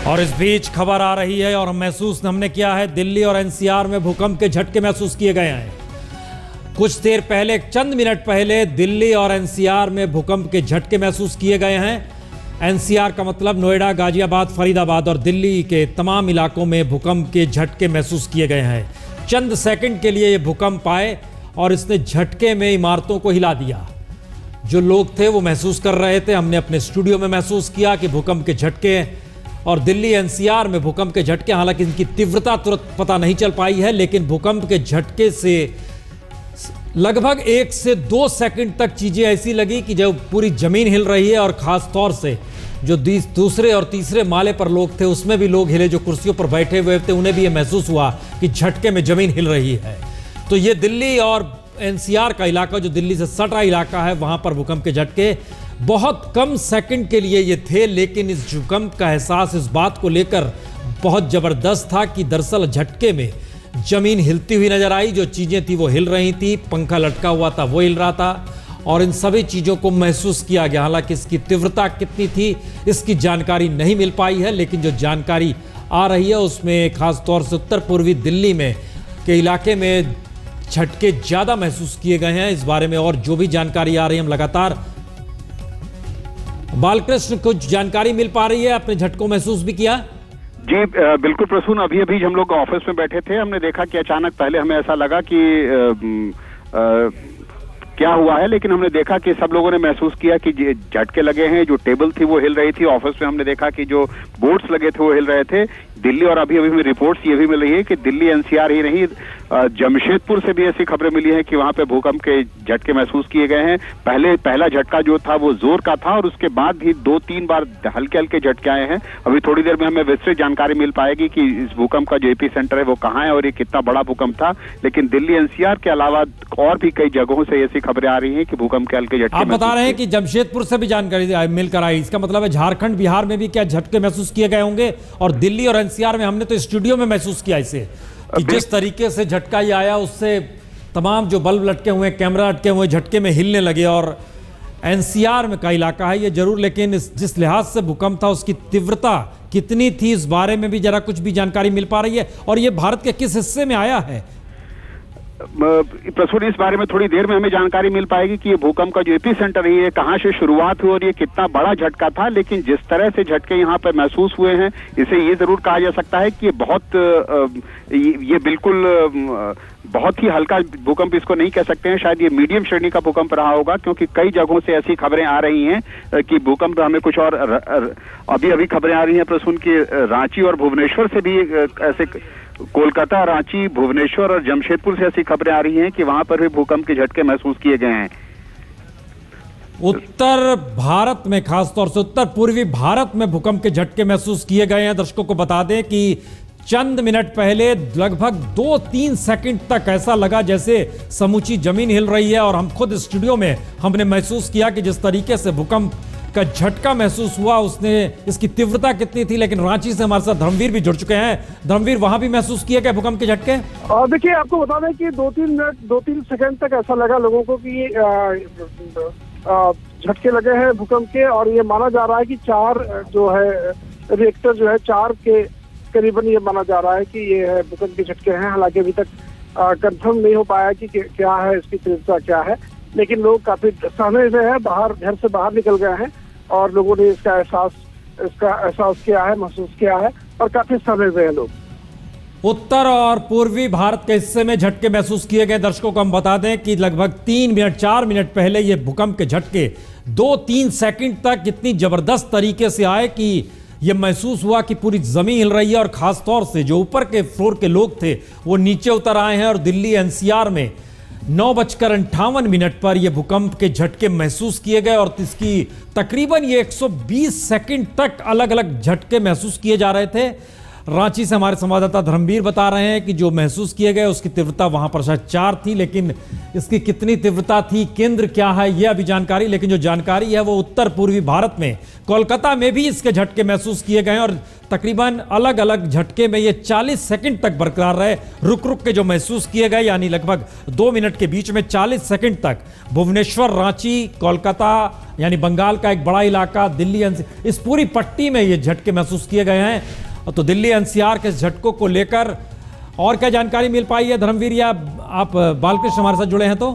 और इस बीच खबर आ रही है और महसूस हमने किया है, दिल्ली और एनसीआर में भूकंप के झटके महसूस किए गए हैं। कुछ देर पहले, चंद मिनट पहले दिल्ली और एनसीआर में भूकंप के झटके महसूस किए गए हैं। एनसीआर का मतलब नोएडा, गाजियाबाद, फरीदाबाद और दिल्ली के तमाम इलाकों में भूकंप के झटके महसूस किए गए हैं। चंद सेकंड के लिए ये भूकंप आए और इसने झटके में इमारतों को हिला दिया। जो लोग थे वो महसूस कर रहे थे, हमने अपने स्टूडियो में महसूस किया कि भूकंप के झटके, और दिल्ली एनसीआर में भूकंप के झटके, हालांकि इनकी तीव्रता तुरंत पता नहीं चल पाई है, लेकिन भूकंप के झटके से लगभग 1 से 2 सेकंड तक चीजें ऐसी लगी कि जब पूरी जमीन हिल रही है, और खास तौर से जो दूसरे और तीसरे माले पर लोग थे उसमें भी लोग हिले, जो कुर्सियों पर बैठे हुए थे उन्हें भी ये महसूस हुआ कि झटके में जमीन हिल रही है। तो ये दिल्ली और एनसीआर का इलाका, जो दिल्ली से सटा इलाका है, वहां पर भूकंप के झटके बहुत कम सेकंड के लिए ये थे, लेकिन इस भूकंप का एहसास इस बात को लेकर बहुत जबरदस्त था कि दरअसल झटके में जमीन हिलती हुई नजर आई। जो चीजें थी वो हिल रही थी, पंखा लटका हुआ था वो हिल रहा था, और इन सभी चीजों को महसूस किया गया। हालांकि इसकी तीव्रता कितनी थी इसकी जानकारी नहीं मिल पाई है, लेकिन जो जानकारी आ रही है उसमें खास तौर से उत्तर पूर्वी दिल्ली में के इलाके में झटके ज्यादा महसूस किए गए हैं। इस बारे में और जो भी जानकारी आ रही है हम लगातार, बालकृष्ण, कुछ जानकारी मिल पा रही है? आपने झटकों महसूस भी किया? जी बिल्कुल प्रसून, अभी हम लोग ऑफिस में बैठे थे, हमने देखा कि अचानक पहले हमें ऐसा लगा कि क्या हुआ है, लेकिन हमने देखा कि सब लोगों ने महसूस किया कि झटके लगे हैं। जो टेबल थी वो हिल रही थी, ऑफिस में हमने देखा कि जो बोर्ड्स लगे थे वो हिल रहे थे। दिल्ली, और अभी में रिपोर्ट्स ये भी मिल रही है कि दिल्ली एनसीआर ही नहीं, जमशेदपुर से भी ऐसी खबरें मिली हैं कि वहां पे भूकंप के झटके महसूस किए गए हैं। पहला झटका जो था वो जोर का था, और उसके बाद भी 2-3 बार हल्के हल्के झटके आए हैं। अभी थोड़ी देर में हमें विस्तृत जानकारी मिल पाएगी कि इस भूकंप का जो एपी सेंटर है वो कहाँ है और ये कितना बड़ा भूकंप था। लेकिन दिल्ली एनसीआर के अलावा और भी कई जगहों से ऐसी खबरें आ रही हैं कि भूकंप के हल्के झटके। आप बता रहे हैं कि जमशेदपुर से भी जानकारी मिलकर आई, इसका मतलब है झारखंड, बिहार में भी क्या झटके महसूस किए गए होंगे? और दिल्ली और एनसीआर में हमने तो स्टूडियो में महसूस किया इसे, कि जिस तरीके से झटका ये आया उससे तमाम जो बल्ब लटके हुए, कैमरा लटके हुए, झटके में हिलने लगे। और एनसीआर में का इलाका है ये जरूर, लेकिन जिस लिहाज से भूकंप था उसकी तीव्रता कितनी थी इस बारे में भी जरा कुछ भी जानकारी मिल पा रही है? और ये भारत के किस हिस्से में आया है? प्रसून, इस बारे में थोड़ी देर में हमें जानकारी मिल पाएगी कि ये भूकंप का जो एपी सेंटर है ये कहाँ से शुरुआत हुई और ये कितना बड़ा झटका था। लेकिन जिस तरह से झटके यहाँ पर महसूस हुए हैं, इसे ये जरूर कहा जा सकता है कि ये बिल्कुल बहुत ही हल्का भूकंप इसको नहीं कह सकते हैं। शायद ये मीडियम श्रेणी का भूकंप रहा होगा, क्योंकि कई जगहों से ऐसी खबरें आ रही हैं कि भूकंप हमें कुछ और अभी खबरें आ रही हैं प्रसून की रांची और भुवनेश्वर से भी ऐसे, कोलकाता, रांची, भुवनेश्वर और जमशेदपुर से ऐसी खबरें आ रही हैं कि वहां पर भी भूकंप के झटके महसूस किए गए हैं। उत्तर भारत में, खासतौर से उत्तर पूर्वी भारत में भूकंप के झटके महसूस किए गए हैं। दर्शकों को बता दें कि चंद मिनट पहले लगभग 2-3 सेकंड तक ऐसा लगा जैसे समूची जमीन हिल रही है, और हम खुद स्टूडियो में हमने महसूस किया कि जिस तरीके से भूकंप का झटका महसूस हुआ उसने, इसकी तीव्रता कितनी थी। लेकिन रांची से हमारे साथ धर्मवीर भी जुड़ चुके हैं। धर्मवीर, वहां भी महसूस किया गया भूकंप के झटके? देखिए, आपको बता दें कि 2-3 सेकंड तक ऐसा लगा लोगों को कि झटके लगे हैं भूकंप के, और ये माना जा रहा है कि 4 जो है रिएक्टर जो है 4 के करीबन ये माना जा रहा है कि ये है भूकंप के झटके हैं। हालांकि अभी तक कंफर्म नहीं हो पाया कि क्या है इसकी तीव्रता क्या है, लेकिन लोग काफी सहमे हुए हैं, घर से बाहर निकल गए हैं और लोगों ने इसका एहसास किया है, महसूस किया है, और काफी सहमे हुए हैं लोग। उत्तर और पूर्वी भारत के हिस्से में झटके महसूस किए गए। दर्शकों को हम बता दें कि लगभग 4 मिनट पहले ये भूकंप के झटके 2-3 सेकंड तक इतनी जबरदस्त तरीके से आए कि ये महसूस हुआ कि पूरी जमीन हिल रही है, और खास तौर से जो ऊपर के फ्लोर के लोग थे वो नीचे उतर आए हैं। और दिल्ली एनसीआर में 9:58 पर यह भूकंप के झटके महसूस किए गए, और इसकी तकरीबन ये 120 सेकंड तक अलग अलग झटके महसूस किए जा रहे थे। रांची से हमारे संवाददाता धर्मवीर बता रहे हैं कि जो महसूस किए गए उसकी तीव्रता वहां पर शायद 4 थी, लेकिन इसकी कितनी तीव्रता थी, केंद्र क्या है, यह अभी जानकारी, लेकिन जो जानकारी है वो उत्तर पूर्वी भारत में कोलकाता में भी इसके झटके महसूस किए गए और तकरीबन अलग अलग झटके में ये 40 सेकंड तक बरकरार रहे, रुक रुक के जो महसूस किए गए, यानी लगभग 2 मिनट के बीच में 40 सेकंड तक भुवनेश्वर, रांची, कोलकाता यानी बंगाल का एक बड़ा इलाका, दिल्ली, इस पूरी पट्टी में ये झटके महसूस किए गए हैं। तो दिल्ली एनसीआर के झटकों को लेकर और क्या जानकारी मिल पाई है धर्मवीर, या आप बालकृष्ण हमारे साथ जुड़े हैं तो?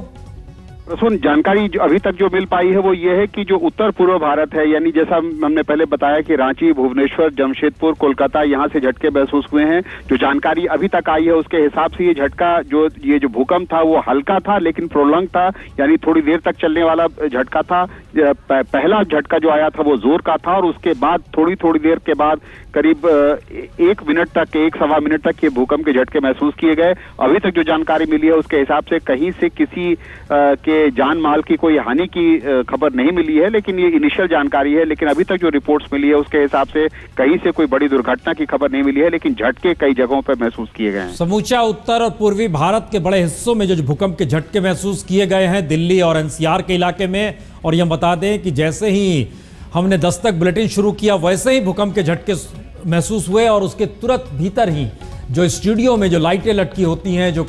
प्रसून, जानकारी जो अभी तक जो मिल पाई है वो ये है कि जो उत्तर पूर्व भारत है, यानी जैसा हमने पहले बताया कि रांची, भुवनेश्वर, जमशेदपुर, कोलकाता, यहाँ से झटके महसूस हुए हैं। जो जानकारी अभी तक आई है उसके हिसाब से ये झटका, ये जो भूकंप था वो हल्का था लेकिन प्रोलॉन्ग था, यानी थोड़ी देर तक चलने वाला झटका था। पहला झटका जो आया था वो जोर का था और उसके बाद थोड़ी देर के बाद करीब 1 मिनट तक, 1-1.25 मिनट तक ये भूकंप के झटके महसूस किए गए। अभी तक जो जानकारी मिली है उसके हिसाब से कहीं से किसी के जान माल की कोई हानि की खबर नहीं मिली है, लेकिन ये इनिशियल जानकारी है। लेकिन अभी तक जो रिपोर्ट्स मिली है उसके हिसाब से कहीं से कोई बड़ी दुर्घटना की खबर नहीं मिली है, लेकिन झटके कई जगहों पर महसूस किए गए हैं। समूचा उत्तर और पूर्वी भारत के बड़े हिस्सों में जो भूकंप के झटके महसूस किए गए हैं, दिल्ली और एनसीआर के इलाके में। और यह बता दें कि जैसे ही हमने दस्तक बुलेटिन शुरू किया वैसे ही भूकंप के झटके महसूस हुए और उसके तुरंत भीतर ही जो स्टूडियो में जो लाइटें लटकी होती हैं, जो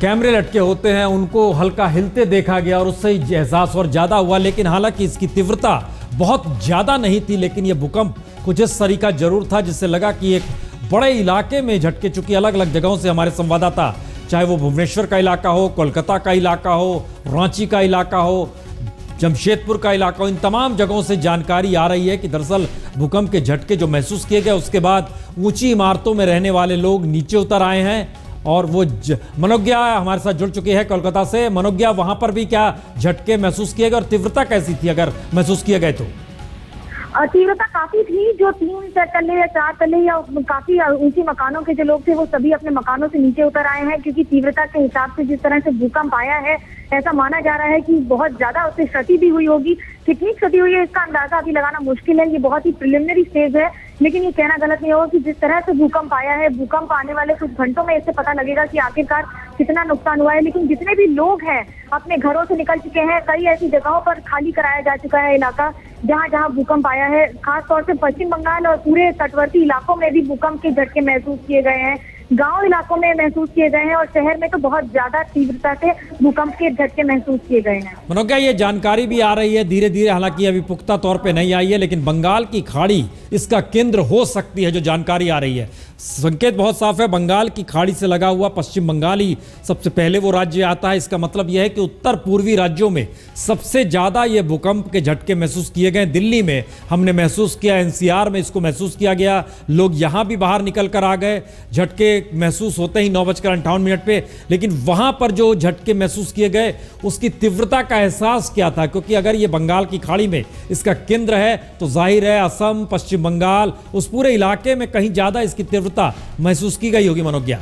कैमरे लटके होते हैं, उनको हल्का हिलते देखा गया और उससे ही एहसास और ज़्यादा हुआ। लेकिन हालांकि इसकी तीव्रता बहुत ज़्यादा नहीं थी, लेकिन यह भूकंप कुछ इस तरीका जरूर था जिससे लगा कि एक बड़े इलाके में झटके, चूंकि अलग अलग जगहों से हमारे संवाददाता, चाहे वो भुवनेश्वर का इलाका हो, कोलकाता का इलाका हो, रांची का इलाका हो, जमशेदपुर का इलाका हो, इन तमाम जगहों से जानकारी आ रही है कि दरअसल भूकंप के झटके जो महसूस किए गए उसके बाद ऊंची इमारतों में रहने वाले लोग नीचे उतर आए हैं। और वो मनोज्ञा हमारे साथ जुड़ चुकी है कोलकाता से। मनोज्ञा, वहां पर भी क्या झटके महसूस किए गए और तीव्रता कैसी थी अगर महसूस किए गए तो? तीव्रता काफी थी। जो 3 तल्ले या 4 तल्ले या काफी ऊंची मकानों के जो लोग थे वो सभी अपने मकानों से नीचे उतर आए हैं, क्योंकि तीव्रता के हिसाब से जिस तरह से भूकंप आया है ऐसा माना जा रहा है कि बहुत ज्यादा उससे क्षति भी हुई होगी। कितनी क्षति हुई है इसका अंदाजा अभी लगाना मुश्किल है, ये बहुत ही प्रिलिमिनरी स्टेज है। लेकिन ये कहना गलत नहीं होगा कि जिस तरह से भूकंप आया है, भूकंप आने वाले कुछ घंटों में इससे पता लगेगा कि आखिरकार कितना नुकसान हुआ है। लेकिन जितने भी लोग हैं अपने घरों से निकल चुके हैं, कई ऐसी जगहों पर खाली कराया जा चुका है इलाका जहां जहां भूकंप आया है। खासतौर से पश्चिम बंगाल और पूरे तटवर्ती इलाकों में भी भूकंप के झटके महसूस किए गए हैं, गांव इलाकों में महसूस किए गए हैं और शहर में तो बहुत ज्यादा तीव्रता से भूकंप के झटके महसूस किए गए हैं। मनोज्ञा, ये जानकारी भी आ रही है धीरे धीरे, हालांकि अभी पुख्ता तौर पे नहीं आई है, लेकिन बंगाल की खाड़ी इसका केंद्र हो सकती है। जो जानकारी आ रही है, संकेत बहुत साफ है, बंगाल की खाड़ी से लगा हुआ पश्चिम बंगाल ही सबसे पहले वो राज्य आता है। इसका मतलब यह है कि उत्तर पूर्वी राज्यों में सबसे ज्यादा ये भूकंप के झटके महसूस किए गए। दिल्ली में हमने महसूस किया, एनसीआर में इसको महसूस किया गया, लोग यहां भी बाहर निकल कर आ गए झटके महसूस होते ही 9:58 पे। लेकिन वहां पर जो झटके महसूस किए गए उसकी तीव्रता का एहसास क्या था? क्योंकि अगर ये बंगाल की खाड़ी में इसका केंद्र है तो जाहिर है असम, पश्चिम बंगाल, उस पूरे इलाके में कहीं ज्यादा इसकी तीव्रता महसूस की गई होगी। मनोज्ञा,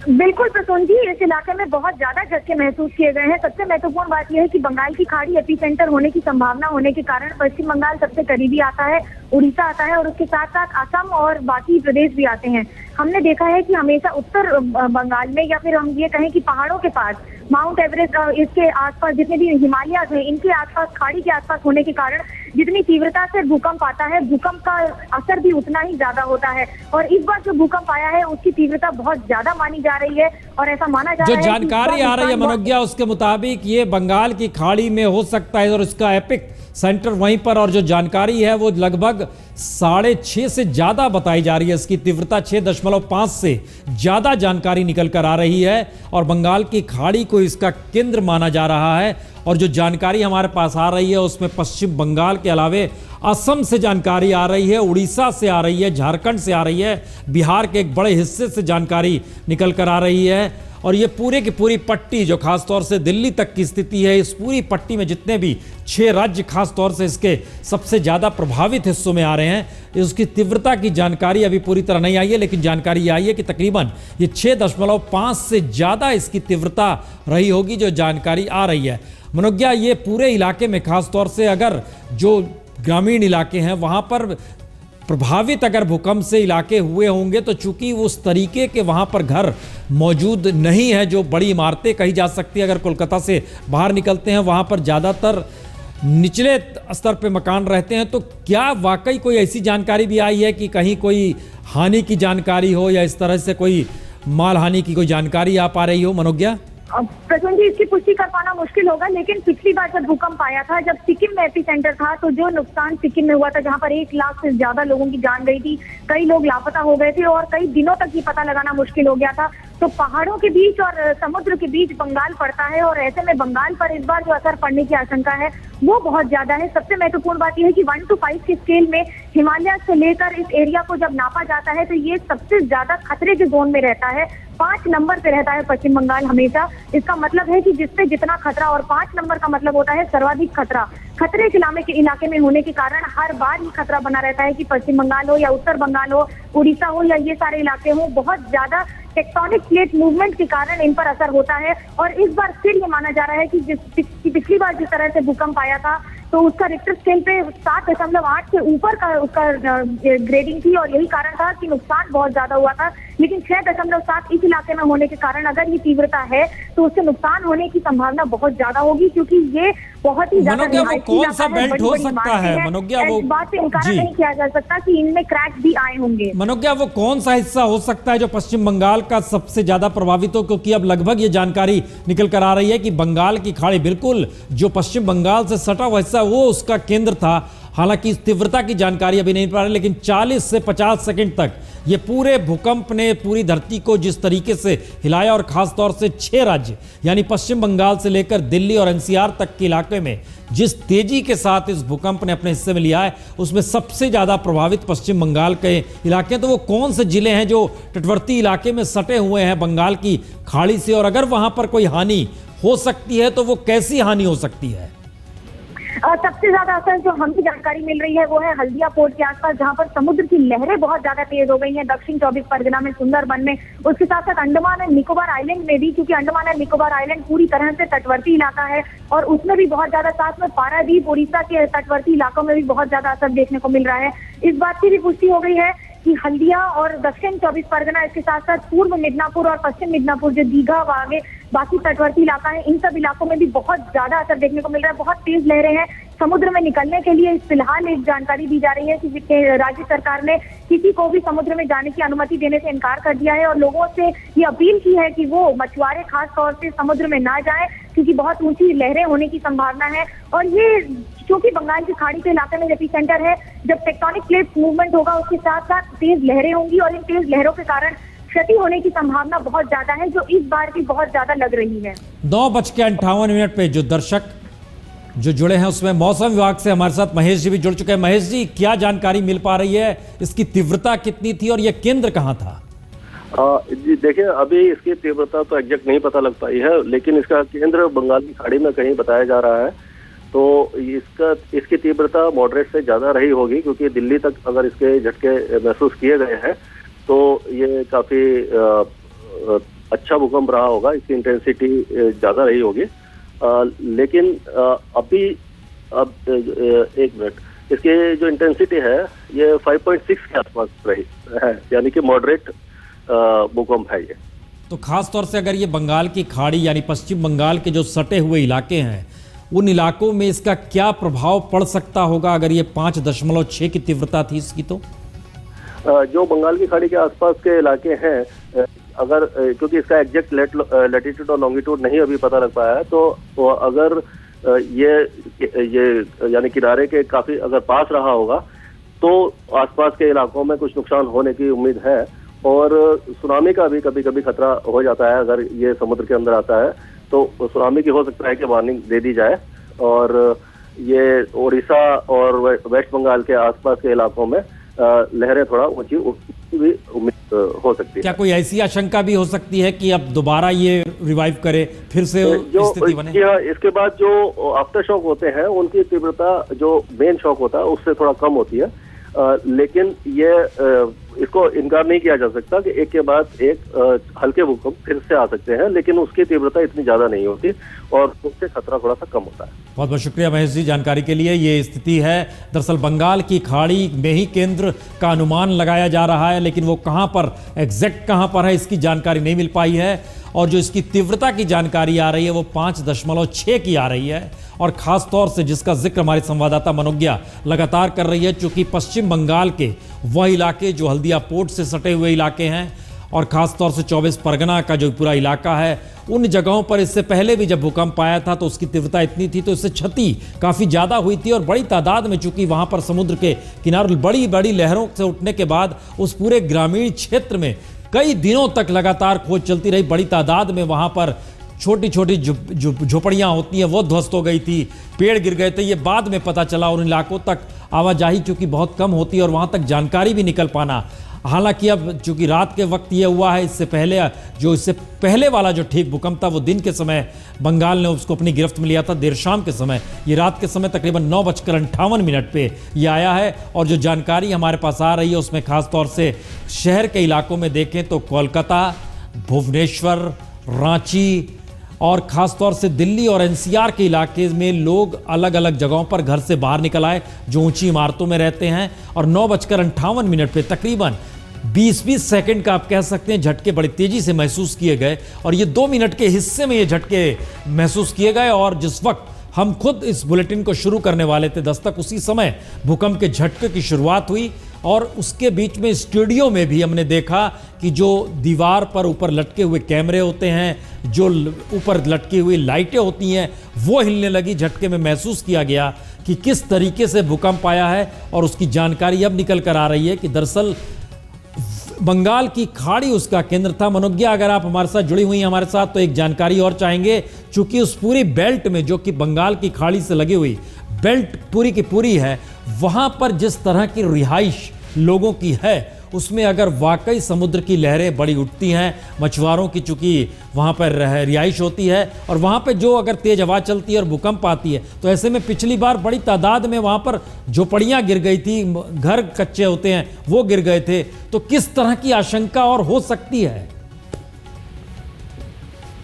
बिल्कुल प्रसून जी, इस इलाके में बहुत ज्यादा झटके महसूस किए गए हैं। सबसे महत्वपूर्ण बात यह है कि बंगाल की खाड़ी एपिसेंटर होने की संभावना होने के कारण पश्चिम बंगाल सबसे करीबी आता है, उड़ीसा आता है और उसके साथ साथ असम और बाकी प्रदेश भी आते हैं। हमने देखा है कि हमेशा उत्तर बंगाल में या फिर हम ये कहें कि पहाड़ों के पास, माउंट एवरेस्ट, इसके आसपास जितने भी हिमालयाज हैं इनके आसपास, खाड़ी के आसपास होने के कारण जितनी तीव्रता से भूकंप आता है, भूकंप का असर भी उतना ही ज्यादा होता है। और इस बार जो भूकंप आया है उसकी तीव्रता बहुत ज्यादा मानी जा रही है और ऐसा माना जा रहा है, जो जानकारी आ रही है मनोज्ञा उसके मुताबिक ये बंगाल की खाड़ी में हो सकता है और इसका एपिक सेंटर वहीं पर, और जो जानकारी है वो लगभग 6.5 से ज्यादा बताई जा रही है। इसकी तीव्रता 6.5 से ज्यादा जानकारी निकल कर आ रही है और बंगाल की खाड़ी को इसका केंद्र माना जा रहा है। और जो जानकारी हमारे पास आ रही है उसमें पश्चिम बंगाल के अलावे असम से जानकारी आ रही है, उड़ीसा से आ रही है, झारखंड से आ रही है, बिहार के एक बड़े हिस्से से जानकारी निकल कर आ रही है। और ये पूरे की पूरी पट्टी जो खासतौर से दिल्ली तक की स्थिति है, इस पूरी पट्टी में जितने भी 6 राज्य खासतौर से इसके सबसे ज़्यादा प्रभावित हिस्सों में आ रहे हैं, उसकी तीव्रता की जानकारी अभी पूरी तरह नहीं आई है, लेकिन जानकारी आई है कि तकरीबन ये 6.5 से ज़्यादा इसकी तीव्रता रही होगी, जो जानकारी आ रही है। मनोज्ञा, ये पूरे इलाके में खासतौर से अगर जो ग्रामीण इलाके हैं वहाँ पर प्रभावित अगर भूकंप से इलाके हुए होंगे तो चूंकि उस तरीके के वहां पर घर मौजूद नहीं है जो बड़ी इमारतें कही जा सकती है। अगर कोलकाता से बाहर निकलते हैं वहां पर ज़्यादातर निचले स्तर पे मकान रहते हैं। तो क्या वाकई कोई ऐसी जानकारी भी आई है कि कहीं कोई हानि की जानकारी हो या इस तरह से कोई माल हानि की कोई जानकारी आ पा रही हो मनोज्ञा? प्रसून जी, इसकी पुष्टि कर पाना मुश्किल होगा, लेकिन पिछली बार जब भूकंप आया था, जब सिक्किम में एपिसेंटर था, तो जो नुकसान सिक्किम में हुआ था, जहां पर 1 लाख से ज्यादा लोगों की जान गई थी, कई लोग लापता हो गए थे और कई दिनों तक ये पता लगाना मुश्किल हो गया था। तो पहाड़ों के बीच और समुद्र के बीच बंगाल पड़ता है और ऐसे में बंगाल पर इस बार जो असर पड़ने की आशंका है वो बहुत ज्यादा है। सबसे महत्वपूर्ण बात यह है कि 1 to 5 के स्केल में हिमालय से लेकर इस एरिया को जब नापा जाता है तो ये सबसे ज्यादा खतरे के जोन में रहता है। 5 नंबर पे रहता है पश्चिम बंगाल हमेशा। इसका मतलब है कि जिसपे जितना खतरा, और 5 नंबर का मतलब होता है सर्वाधिक खतरा। खतरे के इलाके में होने के कारण हर बार ही खतरा बना रहता है कि पश्चिम बंगाल हो या उत्तर बंगाल हो, उड़ीसा हो या ये सारे इलाके हो, बहुत ज्यादा टेक्टोनिक प्लेट मूवमेंट के कारण इन पर असर होता है। और इस बार फिर ये माना जा रहा है कि पिछली बार जिस तरह से भूकंप आया था तो उसका रिक्टर स्केल पे 7.8 से ऊपर का उसका ग्रेडिंग थी और यही कारण था कि नुकसान बहुत ज्यादा हुआ था। लेकिन 6.7 इस इलाके में होने के कारण अगर ये तीव्रता है तो उससे नुकसान होने की संभावना बहुत ज्यादा होगी, क्योंकि ये बहुत ही ज्यादा कौन सा बेल्ट हो सकता है मनोज्ञा? वो बात से इनकार नहीं किया जा सकता कि इनमें क्रैक भी आए होंगे। मनोज्ञा, वो कौन सा हिस्सा हो सकता है जो पश्चिम बंगाल का सबसे ज्यादा प्रभावित हो? क्योंकि अब लगभग ये जानकारी निकल कर आ रही है कि बंगाल की खाड़ी बिल्कुल जो पश्चिम बंगाल से सटा हुआ हिस्सा वो उसका केंद्र था। हालांकि इस तीव्रता की जानकारी अभी नहीं पा रही, लेकिन 40 से 50 सेकंड तक ये पूरे भूकंप ने पूरी धरती को जिस तरीके से हिलाया और खास तौर से 6 राज्य यानी पश्चिम बंगाल से लेकर दिल्ली और एनसीआर तक के इलाके में जिस तेजी के साथ इस भूकंप ने अपने हिस्से में लिया है, उसमें सबसे ज्यादा प्रभावित पश्चिम बंगाल के इलाके। तो वो कौन से जिले हैं जो तटवर्ती इलाके में सटे हुए हैं बंगाल की खाड़ी से, और अगर वहां पर कोई हानि हो सकती है तो वो कैसी हानि हो सकती है? सबसे ज्यादा असर जो हमें जानकारी मिल रही है वो है हल्दिया पोर्ट के आसपास, जहां पर समुद्र की लहरें बहुत ज्यादा तेज हो गई हैं। दक्षिण 24 परगना में, सुंदरबन में, उसके साथ साथ अंडमान एंड निकोबार आइलैंड में भी, क्योंकि अंडमान एंड निकोबार आइलैंड पूरी तरह से तटवर्ती इलाका है और उसमें भी बहुत ज्यादा, साथ में पारादीप उड़ीसा के तटवर्ती इलाकों में भी बहुत ज्यादा असर देखने को मिल रहा है। इस बात की भी पुष्टि हो गई है कि हल्दिया और दक्षिण 24 परगना, इसके साथ साथ पूर्व मिदनापुर और पश्चिम मिदनापुर, जो दीघा आगे बाकी तटवर्ती इलाका है, इन सब इलाकों में भी बहुत ज्यादा असर देखने को मिल रहा है। बहुत तेज लहरें हैं। समुद्र में निकलने के लिए फिलहाल एक जानकारी दी जा रही है कि राज्य सरकार ने किसी को भी समुद्र में जाने की अनुमति देने से इनकार कर दिया है और लोगों से ये अपील की है कि वो मछुआरे खास तौर से समुद्र में ना जाएं, क्योंकि बहुत ऊंची लहरें होने की संभावना है। और ये क्योंकि बंगाल की खाड़ी के इलाके में एपिसेंटर है, जब टेक्टोनिक प्लेट मूवमेंट होगा उसके साथ साथ तेज लहरें होंगी और इन तेज लहरों के कारण क्षति होने की संभावना बहुत ज्यादा है, जो इस बार भी बहुत ज्यादा लग रही है। 9:58 पे जो दर्शक जो जुड़े हैं उसमें मौसम विभाग से हमारे साथ महेश जी भी जुड़ चुके हैं। महेश जी, क्या जानकारी मिल पा रही है? इसकी तीव्रता कितनी थी और यह केंद्र कहां था? जी देखिए, अभी इसकी तीव्रता तो एग्जैक्ट नहीं पता लग पाई है, लेकिन इसका केंद्र बंगाल की खाड़ी में कहीं बताया जा रहा है। तो इसकी तीव्रता मॉडरेट से ज्यादा रही होगी, क्योंकि दिल्ली तक अगर इसके झटके महसूस किए गए हैं तो ये काफी अच्छा भूकंप रहा होगा। इसकी इंटेंसिटी ज्यादा रही होगी। लेकिन अभी अब एक मिनट, इसकी जो इंटेंसिटी है ये 5.6 के आसपास रही है, यानी कि मॉडरेट भूकंप है ये। तो खास तौर से अगर ये बंगाल की खाड़ी यानी पश्चिम बंगाल के जो सटे हुए इलाके हैं, उन इलाकों में इसका क्या प्रभाव पड़ सकता होगा अगर ये 5.6 की तीव्रता थी इसकी? तो जो बंगाल की खाड़ी के आसपास के इलाके हैं, अगर क्योंकि इसका एग्जैक्ट लैटिट्यूड और लॉन्गिट्यूड नहीं अभी पता लग पाया है, तो अगर ये यानी किनारे के काफी अगर पास रहा होगा तो आसपास के इलाकों में कुछ नुकसान होने की उम्मीद है। और सुनामी का भी कभी कभी खतरा हो जाता है। अगर ये समुद्र के अंदर आता है तो सुनामी की हो सकता है कि वार्निंग दे दी जाए। और ये उड़ीसा और वेस्ट बंगाल के आसपास के इलाकों में लहरें थोड़ा ऊंची भी उम्मीद हो सकती है। क्या कोई ऐसी आशंका भी हो सकती है कि अब दोबारा ये रिवाइव करे, फिर से स्थिति बने? हाँ, इसके बाद जो आफ्टर शॉक होते हैं उनकी तीव्रता जो मेन शॉक होता है उससे थोड़ा कम होती है। लेकिन ये इसको इनकार नहीं किया जा सकता कि एक के बाद एक हल्के भूकंप फिर से आ सकते हैं, लेकिन उसकी तीव्रता इतनी ज्यादा नहीं होती और उससे खतरा थोड़ा सा कम होता है। बहुत बहुत शुक्रिया महेश जी जानकारी के लिए। ये स्थिति है दरअसल बंगाल की खाड़ी में ही केंद्र का अनुमान लगाया जा रहा है, लेकिन वो कहां पर एग्जैक्ट कहां पर है इसकी जानकारी नहीं मिल पाई है। और जो इसकी तीव्रता की जानकारी आ रही है वो 5.6 की आ रही है। और खास तौर से जिसका जिक्र हमारी संवाददाता मनोज्ञा लगातार कर रही है, चूंकि पश्चिम बंगाल के वह इलाके जो हल्दिया पोर्ट से सटे हुए इलाके हैं और खास तौर से 24 परगना का जो पूरा इलाका है, उन जगहों पर इससे पहले भी जब भूकंप आया था तो उसकी तीव्रता इतनी थी तो इससे क्षति काफ़ी ज़्यादा हुई थी। और बड़ी तादाद में, चूंकि वहाँ पर समुद्र के किनारे बड़ी बड़ी लहरों से उठने के बाद उस पूरे ग्रामीण क्षेत्र में कई दिनों तक लगातार खोज चलती रही। बड़ी तादाद में वहाँ पर छोटी छोटी झोपड़ियाँ होती हैं वो ध्वस्त हो गई थी, पेड़ गिर गए थे। ये बाद में पता चला। उन इलाकों तक आवाजाही चूँकि बहुत कम होती है और वहाँ तक जानकारी भी निकल पाना, हालांकि अब चूंकि रात के वक्त ये हुआ है, इससे पहले वाला जो ठीक भूकंप था वो दिन के समय बंगाल ने उसको अपनी गिरफ्त में लिया था देर शाम के समय। ये रात के समय तकरीबन 9:58 पे ये आया है। और जो जानकारी हमारे पास आ रही है उसमें खास तौर से शहर के इलाकों में देखें तो कोलकाता, भुवनेश्वर, रांची और ख़ास तौर से दिल्ली और एनसीआर के इलाके में लोग अलग अलग जगहों पर घर से बाहर निकल आए जो ऊंची इमारतों में रहते हैं। और 9:58 पे तकरीबन 20-20 सेकंड का आप कह सकते हैं झटके बड़ी तेज़ी से महसूस किए गए। और ये 2 मिनट के हिस्से में ये झटके महसूस किए गए। और जिस वक्त हम खुद इस बुलेटिन को शुरू करने वाले थे दस्तक, उसी समय भूकंप के झटके की शुरुआत हुई। और उसके बीच में स्टूडियो में भी हमने देखा कि जो दीवार पर ऊपर लटके हुए कैमरे होते हैं, जो ऊपर लटकी हुई लाइटें होती हैं, वो हिलने लगी। झटके में महसूस किया गया कि किस तरीके से भूकंप आया है। और उसकी जानकारी अब निकल कर आ रही है कि दरअसल बंगाल की खाड़ी उसका केंद्र था। मनोज्ञा, अगर आप हमारे साथ जुड़ी हुई हैं हमारे साथ, तो एक जानकारी और चाहेंगे। चूंकि उस पूरी बेल्ट में, जो कि बंगाल की खाड़ी से लगी हुई बेल्ट पूरी की पूरी है, वहां पर जिस तरह की रिहाइश लोगों की है, उसमें अगर वाकई समुद्र की लहरें बड़ी उठती हैं, मछुआरों की चूंकि वहाँ पर रिहाइश होती है और वहाँ पे जो अगर तेज हवा चलती है और भूकंप आती है, तो ऐसे में पिछली बार बड़ी तादाद में वहाँ पर झोपड़ियाँ गिर गई थी, घर कच्चे होते हैं वो गिर गए थे। तो किस तरह की आशंका और हो सकती है?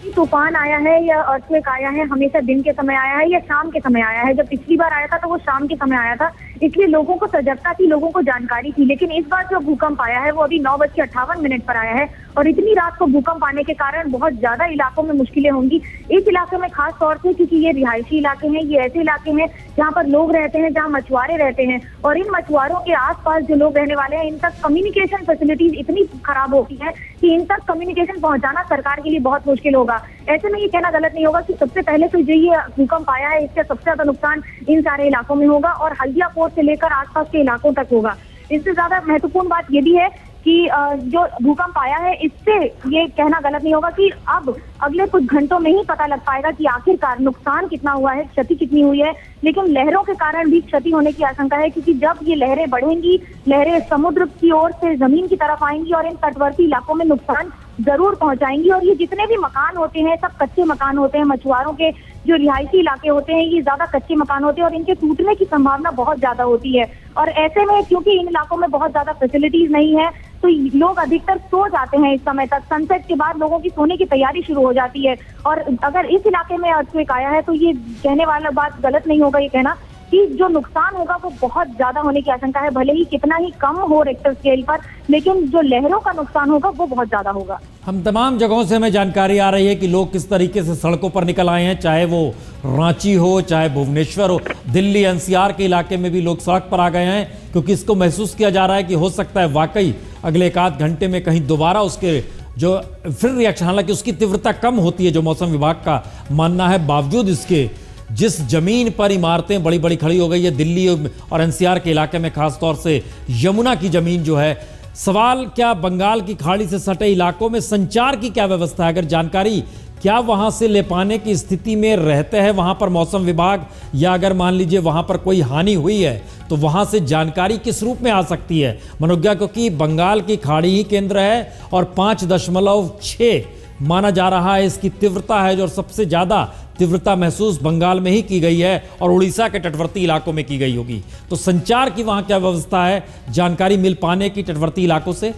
तूफान आया है या अर्थक्वेक आया है, हमेशा दिन के समय आया है या शाम के समय आया है। जब पिछली बार आया था तो वो शाम के समय आया था, इसलिए लोगों को सजगता थी, लोगों को जानकारी थी। लेकिन इस बार जो भूकंप आया है वो अभी 9:58 पर आया है और इतनी रात को भूकंप आने के कारण बहुत ज्यादा इलाकों में मुश्किलें होंगी। इस इलाके में खास तौर से, क्योंकि ये रिहायशी इलाके हैं, ये ऐसे इलाके हैं जहाँ पर लोग रहते हैं, जहाँ मछुआरे रहते हैं। और इन मछुआरों के आसपास जो लोग रहने वाले हैं, इन तक कम्युनिकेशन फैसिलिटीज इतनी खराब होती है कि इन तक कम्युनिकेशन पहुंचाना सरकार के लिए बहुत मुश्किल होगा। ऐसे में ये कहना गलत नहीं होगा कि सबसे पहले तो जो ये भूकंप आया है इसका सबसे ज्यादा नुकसान इन सारे इलाकों में होगा और हल्दिया पोर्ट से लेकर आसपास के इलाकों तक होगा। इससे ज्यादा महत्वपूर्ण बात ये भी है कि जो भूकंप आया है इससे ये कहना गलत नहीं होगा कि अब अगले कुछ घंटों में ही पता लग पाएगा कि आखिरकार नुकसान कितना हुआ है, क्षति कितनी हुई है। लेकिन लहरों के कारण भी क्षति होने की आशंका है, क्योंकि जब ये लहरें बढ़ेंगी, लहरें समुद्र की ओर से जमीन की तरफ आएंगी और इन तटवर्ती इलाकों में नुकसान जरूर पहुंचाएंगी। और ये जितने भी मकान होते हैं सब कच्चे मकान होते हैं, मछुआरों के जो रिहायशी इलाके होते हैं ये ज्यादा कच्चे मकान होते हैं और इनके टूटने की संभावना बहुत ज्यादा होती है। और ऐसे में क्योंकि इन इलाकों में बहुत ज्यादा फैसिलिटीज नहीं है तो लोग अधिकतर सो जाते हैं। इस समय तक सनसेट के बाद लोगों की सोने की तैयारी शुरू हो जाती है। और अगर इस इलाके में अर्थक्वेक आया है तो ये कहने वाला बात गलत नहीं होगा ये कहना कि जो नुकसान होगा वो बहुत ज्यादा होने की आशंका है। भले ही कितना ही कम हो रिक्टर स्केल पर, लेकिन जो लहरों का नुकसान होगा वो बहुत ज्यादा होगा। हम तमाम जगहों से हमें जानकारी आ रही है कि लोग किस तरीके से सड़कों पर निकल आए हैं, चाहे वो रांची हो, चाहे भुवनेश्वर हो, दिल्ली एनसीआर के इलाके में भी लोग सड़क पर आ गए हैं, क्योंकि इसको महसूस किया जा रहा है कि हो सकता है वाकई अगले 1-8 घंटे में कहीं दोबारा उसके जो फिर रिएक्शन, हालांकि उसकी तीव्रता कम होती है जो मौसम विभाग का मानना है, बावजूद इसके जिस जमीन पर इमारतें बड़ी बड़ी खड़ी हो गई है दिल्ली और एनसीआर के इलाके में, खास तौर से यमुना की जमीन जो है, सवाल क्या बंगाल की खाड़ी से सटे इलाकों में संचार की क्या व्यवस्था है? अगर जानकारी क्या वहां से ले पाने की स्थिति में रहते हैं वहां पर मौसम विभाग, या अगर मान लीजिए वहां पर कोई हानि हुई है तो वहां से जानकारी किस रूप में आ सकती है? मनोज्ञा, क्योंकि बंगाल की खाड़ी ही केंद्र है और 5.6 माना जा रहा है इसकी तीव्रता है, जो सबसे ज़्यादा तीव्रता महसूस बंगाल में ही की गई है और उड़ीसा के तटवर्ती इलाकों में की गई होगी। तो संचार की वहां क्या व्यवस्था है, जानकारी मिल पाने की तटवर्ती इलाकों से?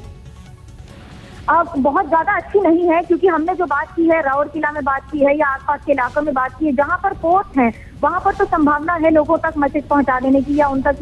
बहुत ज्यादा अच्छी नहीं है, क्योंकि हमने जो बात की है राउरकेला में बात की है या आसपास के इलाकों में बात की है, जहां पर पोस्ट है वहां पर तो संभावना है लोगों तक मैसेज पहुंचा देने की या उन तक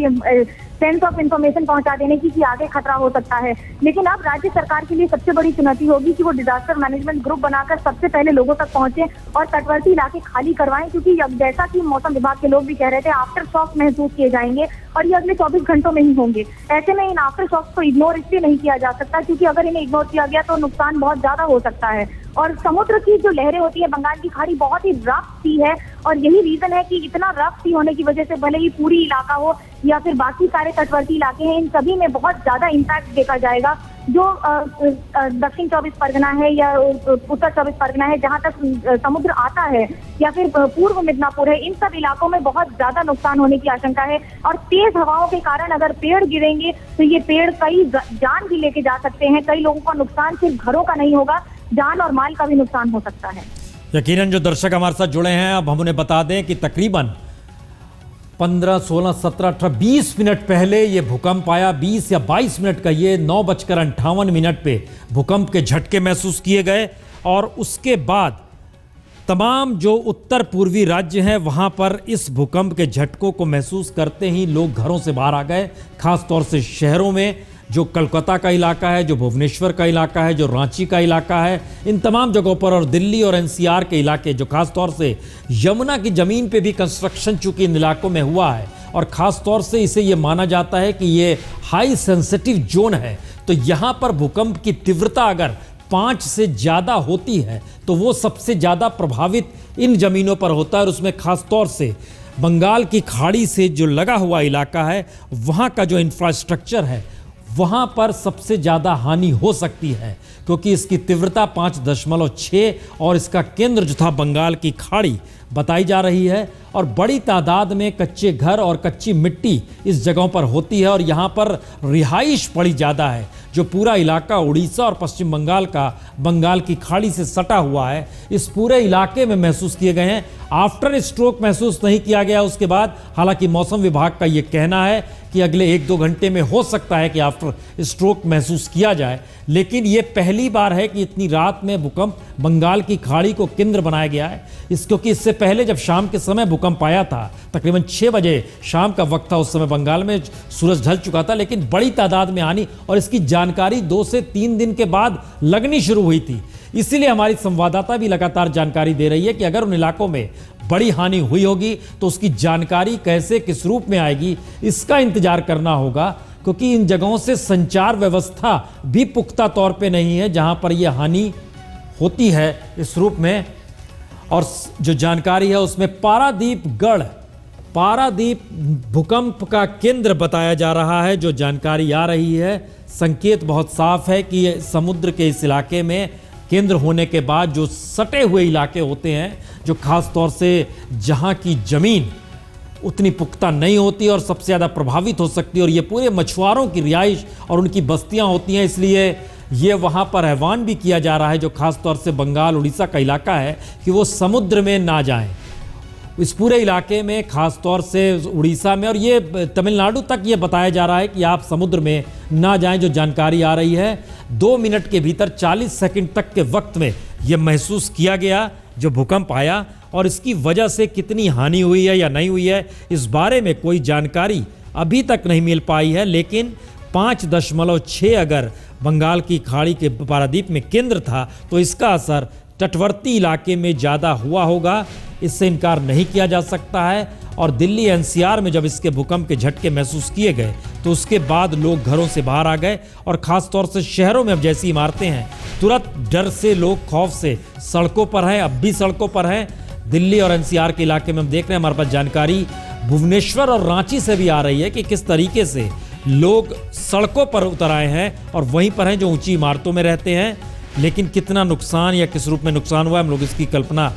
सेंस ऑफ इन्फॉर्मेशन पहुंचा देने की कि आगे खतरा हो सकता है। लेकिन अब राज्य सरकार के लिए सबसे बड़ी चुनौती होगी कि वो डिजास्टर मैनेजमेंट ग्रुप बनाकर सबसे पहले लोगों तक पहुंचे और तटवर्ती इलाके खाली करवाएं, क्योंकि जैसा कि मौसम विभाग के लोग भी कह रहे थे, आफ्टर शॉक महसूस किए जाएंगे और ये अगले 24 घंटों में ही होंगे। ऐसे में इन आफ्टर शॉक्स को इग्नोर इसलिए नहीं किया जा सकता क्योंकि अगर इन्हें इग्नोर किया गया तो नुकसान बहुत ज्यादा हो सकता है। और समुद्र की जो लहरें होती है, बंगाल की खाड़ी बहुत ही रफ सी है और यही रीजन है कि इतना रफ सी होने की वजह से भले ही पूरी इलाका हो या फिर बाकी सारे तटवर्ती इलाके हैं, इन सभी में बहुत ज्यादा इम्पैक्ट देखा जाएगा। जो दक्षिण 24 परगना है या उत्तर 24 परगना है, जहां तक समुद्र आता है, या फिर पूर्व मिदनापुर है, इन सब इलाकों में बहुत ज्यादा नुकसान होने की आशंका है। और तेज हवाओं के कारण अगर पेड़ गिरेंगे तो ये पेड़ कई जान भी लेके जा सकते हैं। कई लोगों का नुकसान सिर्फ घरों का नहीं होगा, जान और माल का भी नुकसान हो सकता है। यकीनन जो दर्शक हमारे साथ जुड़े हैं, अब हम उन्हें बता दें कि तकरीबन 15, 16, 17, 18, 20 मिनट पहले ये भूकंप आया। 20 या 22 मिनट का, ये 9:58 पे भूकंप के झटके महसूस किए गए और उसके बाद तमाम जो उत्तर पूर्वी राज्य हैं वहां पर इस भूकंप के झटकों को महसूस करते ही लोग घरों से बाहर आ गए। खास तौर से शहरों में, जो कोलकाता का इलाका है, जो भुवनेश्वर का इलाका है, जो रांची का इलाका है, इन तमाम जगहों पर, और दिल्ली और एनसीआर के इलाके, जो खास तौर से यमुना की ज़मीन पे भी कंस्ट्रक्शन चूंकि इन इलाकों में हुआ है और ख़ास तौर से इसे ये माना जाता है कि ये हाई सेंसिटिव जोन है, तो यहाँ पर भूकंप की तीव्रता अगर 5 से ज़्यादा होती है तो वो सबसे ज़्यादा प्रभावित इन ज़मीनों पर होता है। और उसमें ख़ास तौर से बंगाल की खाड़ी से जो लगा हुआ इलाका है, वहाँ का जो इंफ्रास्ट्रक्चर है, वहाँ पर सबसे ज़्यादा हानि हो सकती है, क्योंकि इसकी तीव्रता 5.6 और इसका केंद्र जो था बंगाल की खाड़ी बताई जा रही है। और बड़ी तादाद में कच्चे घर और कच्ची मिट्टी इस जगहों पर होती है और यहाँ पर रिहाइश बड़ी ज़्यादा है। जो पूरा इलाका उड़ीसा और पश्चिम बंगाल का बंगाल की खाड़ी से सटा हुआ है, इस पूरे इलाके में महसूस किए गए हैं। आफ्टर स्ट्रोक महसूस नहीं किया गया उसके बाद, हालांकि मौसम विभाग का ये कहना है कि अगले 1-2 घंटे में हो सकता है कि आफ्टर स्ट्रोक महसूस किया जाए। लेकिन ये पहली बार है कि इतनी रात में भूकंप बंगाल की खाड़ी को केंद्र बनाया गया है। क्योंकि इससे पहले जब शाम के समय भूकंप आया था, तकरीबन 6 बजे शाम का वक्त था, उस समय बंगाल में सूरज ढल चुका था, लेकिन बड़ी तादाद में हानि, और इसकी जानकारी 2 से 3 दिन के बाद लगनी शुरू हुई थी। इसीलिए हमारी संवाददाता भी लगातार जानकारी दे रही है कि अगर उन इलाकों में बड़ी हानि हुई होगी तो उसकी जानकारी कैसे, किस रूप में आएगी, इसका इंतजार करना होगा, क्योंकि इन जगहों से संचार व्यवस्था भी पुख्ता तौर पे नहीं है जहां पर यह हानि होती है इस रूप में। और जो जानकारी है उसमें पारादीप भूकंप का केंद्र बताया जा रहा है। जो जानकारी आ रही है, संकेत बहुत साफ है कि समुद्र के इस इलाके में केंद्र होने के बाद जो सटे हुए इलाके होते हैं, जो खास तौर से जहां की जमीन उतनी पुख्ता नहीं होती और सबसे ज़्यादा प्रभावित हो सकती है, और ये पूरे मछुआरों की रिहाइश और उनकी बस्तियां होती हैं, इसलिए ये वहाँ पर आह्वान भी किया जा रहा है जो खास तौर से बंगाल उड़ीसा का इलाका है कि वो समुद्र में ना जाएं। इस पूरे इलाके में खास तौर से उड़ीसा में और ये तमिलनाडु तक ये बताया जा रहा है कि आप समुद्र में ना जाएं। जो जानकारी आ रही है, 2 मिनट के भीतर 40 सेकंड तक के वक्त में ये महसूस किया गया जो भूकंप आया, और इसकी वजह से कितनी हानि हुई है या नहीं हुई है इस बारे में कोई जानकारी अभी तक नहीं मिल पाई है। लेकिन 5.6 अगर बंगाल की खाड़ी के पारादीप में केंद्र था तो इसका असर तटवर्ती इलाके में ज़्यादा हुआ होगा, इससे इनकार नहीं किया जा सकता है। और दिल्ली एनसीआर में जब इसके भूकंप के झटके महसूस किए गए तो उसके बाद लोग घरों से बाहर आ गए, और ख़ास तौर से शहरों में अब जैसी इमारतें हैं, तुरंत डर से लोग खौफ से सड़कों पर हैं, अब भी सड़कों पर हैं। दिल्ली और एनसीआर के इलाके में हम देख रहे हैं, हमारे पास जानकारी भुवनेश्वर और रांची से भी आ रही है कि किस तरीके से लोग सड़कों पर उतर आए हैं और वहीं पर हैं जो ऊंची इमारतों में रहते हैं। लेकिन कितना नुकसान या किस रूप में नुकसान हुआ है, हम लोग इसकी कल्पना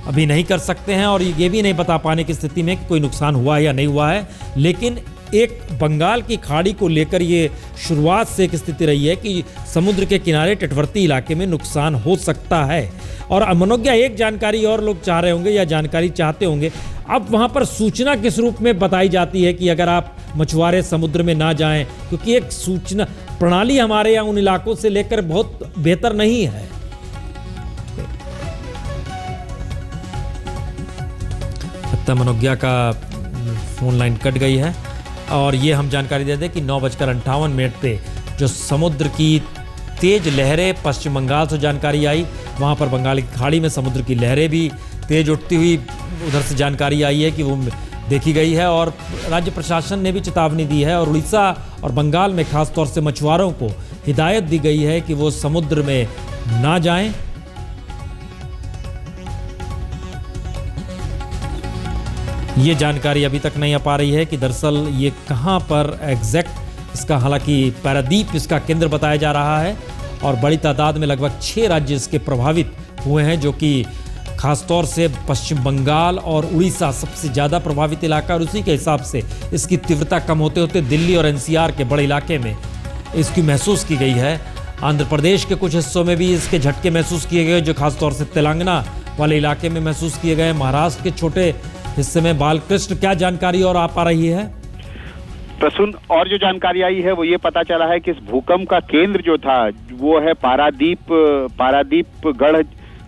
अभी नहीं कर सकते हैं, और ये भी नहीं बता पाने की स्थिति में कि कोई नुकसान हुआ है या नहीं हुआ है। लेकिन एक बंगाल की खाड़ी को लेकर ये शुरुआत से एक स्थिति रही है कि समुद्र के किनारे तटवर्ती इलाके में नुकसान हो सकता है। और मनोज्ञा, एक जानकारी और लोग चाह रहे होंगे या जानकारी चाहते होंगे, अब वहाँ पर सूचना किस रूप में बताई जाती है कि अगर आप मछुआरे समुद्र में ना जाएं, क्योंकि एक सूचना प्रणाली हमारे यहाँ उन इलाकों से लेकर बहुत बेहतर नहीं है। मनोज्ञा का फोन लाइन कट गई है। और ये हम जानकारी दे दें कि 9:58 पे जो समुद्र की तेज लहरें पश्चिम बंगाल से जानकारी आई, वहाँ पर बंगाल की खाड़ी में समुद्र की लहरें भी तेज उठती हुई उधर से जानकारी आई है कि वो देखी गई है। और राज्य प्रशासन ने भी चेतावनी दी है और उड़ीसा और बंगाल में खासतौर से मछुआरों को हिदायत दी गई है कि वो समुद्र में ना जाएं। ये जानकारी अभी तक नहीं आ पा रही है कि दरअसल ये कहाँ पर एग्जैक्ट इसका, हालांकि पारादीप इसका केंद्र बताया जा रहा है और बड़ी तादाद में लगभग 6 राज्य इसके प्रभावित हुए हैं, जो कि खासतौर से पश्चिम बंगाल और उड़ीसा सबसे ज़्यादा प्रभावित इलाका, और उसी के हिसाब से इसकी तीव्रता कम होते होते दिल्ली और एनसीआर के बड़े इलाके में इसकी महसूस की गई है। आंध्र प्रदेश के कुछ हिस्सों में भी इसके झटके महसूस किए गए, जो खासतौर से तेलंगाना वाले इलाके में महसूस किए गए। महाराष्ट्र के छोटे हिस्से में बालकृष्ण, क्या जानकारी और आ पा रही है? प्रसून, और जो जानकारी आई है वो ये पता चला है कि इस भूकंप का केंद्र जो था वो है पारादीपगढ़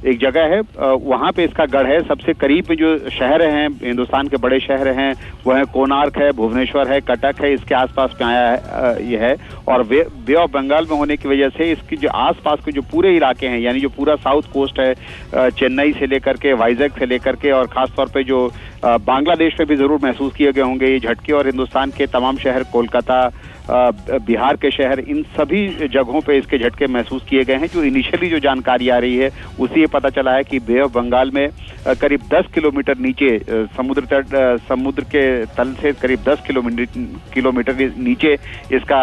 एक जगह है, वहाँ पे इसका गढ़ है। सबसे करीब में जो शहर हैं, हिंदुस्तान के बड़े शहर हैं, वो है कोणार्क है, भुवनेश्वर है, कटक है, इसके आसपास में आया है ये है। और बे ऑफ बंगाल में होने की वजह से इसकी जो आसपास के जो पूरे इलाके हैं, यानी जो पूरा साउथ कोस्ट है, चेन्नई से लेकर के वाइजैक से लेकर के, और खासतौर पे जो बांग्लादेश में भी जरूर महसूस किए गए होंगे ये झटके, और हिंदुस्तान के तमाम शहर, कोलकाता, बिहार के शहर, इन सभी जगहों पे इसके झटके महसूस किए गए हैं। जो इनिशियली जो जानकारी आ रही है उसी ये पता चला है कि बे ऑफ बंगाल में करीब 10 किलोमीटर नीचे समुद्र के तल से करीब 10 किलोमीटर नीचे इसका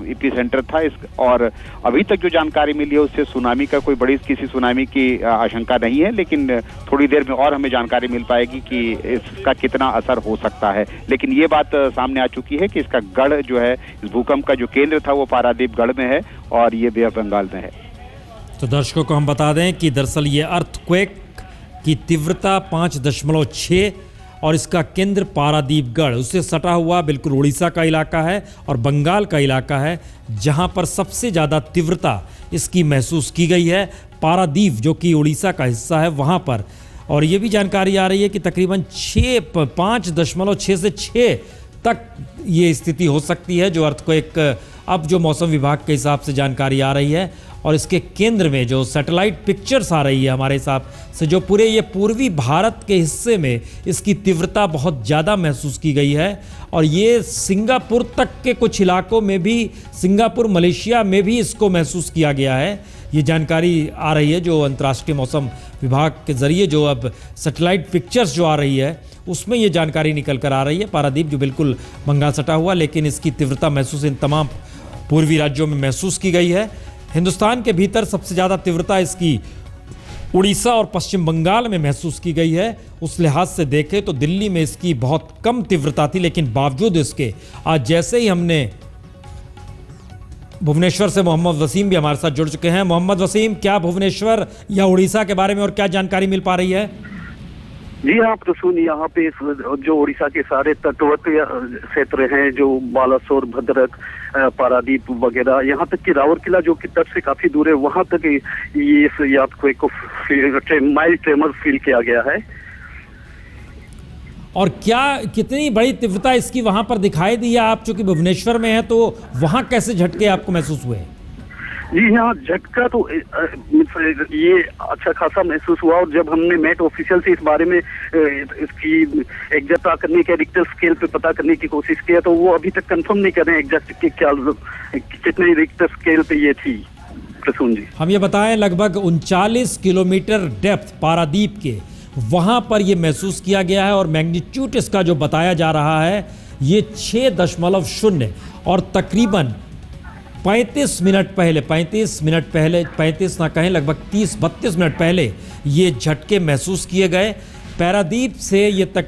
एपी सेंटर था। और अभी तक जो जानकारी मिली है उससे सुनामी का किसी सुनामी की आशंका नहीं है, लेकिन थोड़ी देर में और हमें जानकारी मिल पाएगी कि इसका कितना असर हो सकता है। लेकिन ये बात सामने आ चुकी है कि इसका गढ़ जो है, इस भूकंप का जो केंद्र था वो पारादीपगढ़ में है और ये बे ऑफ बंगाल में है। तो दर्शकों को हम बता दें कि दरअसल ये अर्थक्वेक की तीव्रता 5.6 और इसका केंद्र पारादीपगढ़, उससे सटा हुआ बिल्कुल उड़ीसा का इलाका है और बंगाल का इलाका है, जहां पर सबसे ज़्यादा तीव्रता इसकी महसूस की गई है। पारादीप जो कि उड़ीसा का हिस्सा है वहां पर, और ये भी जानकारी आ रही है कि तकरीबन 5.6 से 6 तक ये स्थिति हो सकती है, जो अर्थक्वेक अब जो मौसम विभाग के हिसाब से जानकारी आ रही है। और इसके केंद्र में जो सैटेलाइट पिक्चर्स आ रही है हमारे हिसाब से, जो पूरे ये पूर्वी भारत के हिस्से में इसकी तीव्रता बहुत ज़्यादा महसूस की गई है। और ये सिंगापुर तक के कुछ इलाकों में भी, सिंगापुर मलेशिया में भी इसको महसूस किया गया है। ये जानकारी आ रही है जो अंतर्राष्ट्रीय मौसम विभाग के ज़रिए, जो अब सैटेलाइट पिक्चर्स जो आ रही है उसमें ये जानकारी निकल कर आ रही है। पारादीप जो बिल्कुल बंगाल सटा हुआ, लेकिन इसकी तीव्रता महसूस इन तमाम पूर्वी राज्यों में महसूस की गई है। हिंदुस्तान के भीतर सबसे ज़्यादा तीव्रता इसकी उड़ीसा और पश्चिम बंगाल में महसूस की गई है। उस लिहाज से देखें तो दिल्ली में इसकी बहुत कम तीव्रता थी, लेकिन बावजूद इसके आज जैसे ही हमने भुवनेश्वर से मोहम्मद वसीम भी हमारे साथ जुड़ चुके हैं। मोहम्मद वसीम, क्या भुवनेश्वर या उड़ीसा के बारे में और क्या जानकारी मिल पा रही है? जी हाँ प्रसून, यहाँ पे जो उड़ीसा के सारे तटवर्ती क्षेत्र हैं, जो बालासोर, भद्रक, पारादीप वगैरह, यहाँ तक कि राउरकेला जो कि तट से काफी दूर है, वहां तक ये इस यादक्वेक को माइल्ड ट्रेमर फील किया गया है। और क्या कितनी बड़ी तीव्रता इसकी वहां पर दिखाई दी है? आप चूंकि भुवनेश्वर में है तो वहां कैसे झटके आपको महसूस हुए? जी यहाँ झटका तो ये अच्छा खासा महसूस हुआ, और जब हमने मेट ऑफिशियल से इस बारे में इसकी एग्जैक्ट पता करने के, रिक्टर स्केल पे पता करने की कोशिश किया, तो वो अभी तक कंफर्म नहीं कर रहे हैं एग्जैक्ट कि क्या कितने रिक्टर स्केल पे ये थी। प्रसून जी, हम ये बताएं लगभग 39 किलोमीटर डेप्थ पारादीप के वहां पर ये महसूस किया गया है, और मैग्नीट्यूड इसका जो बताया जा रहा है ये 6.0 और तकरीबन 35 मिनट पहले, 35 ना कहें लगभग 30-32 मिनट पहले ये झटके महसूस किए गए। पारादीप से ये तक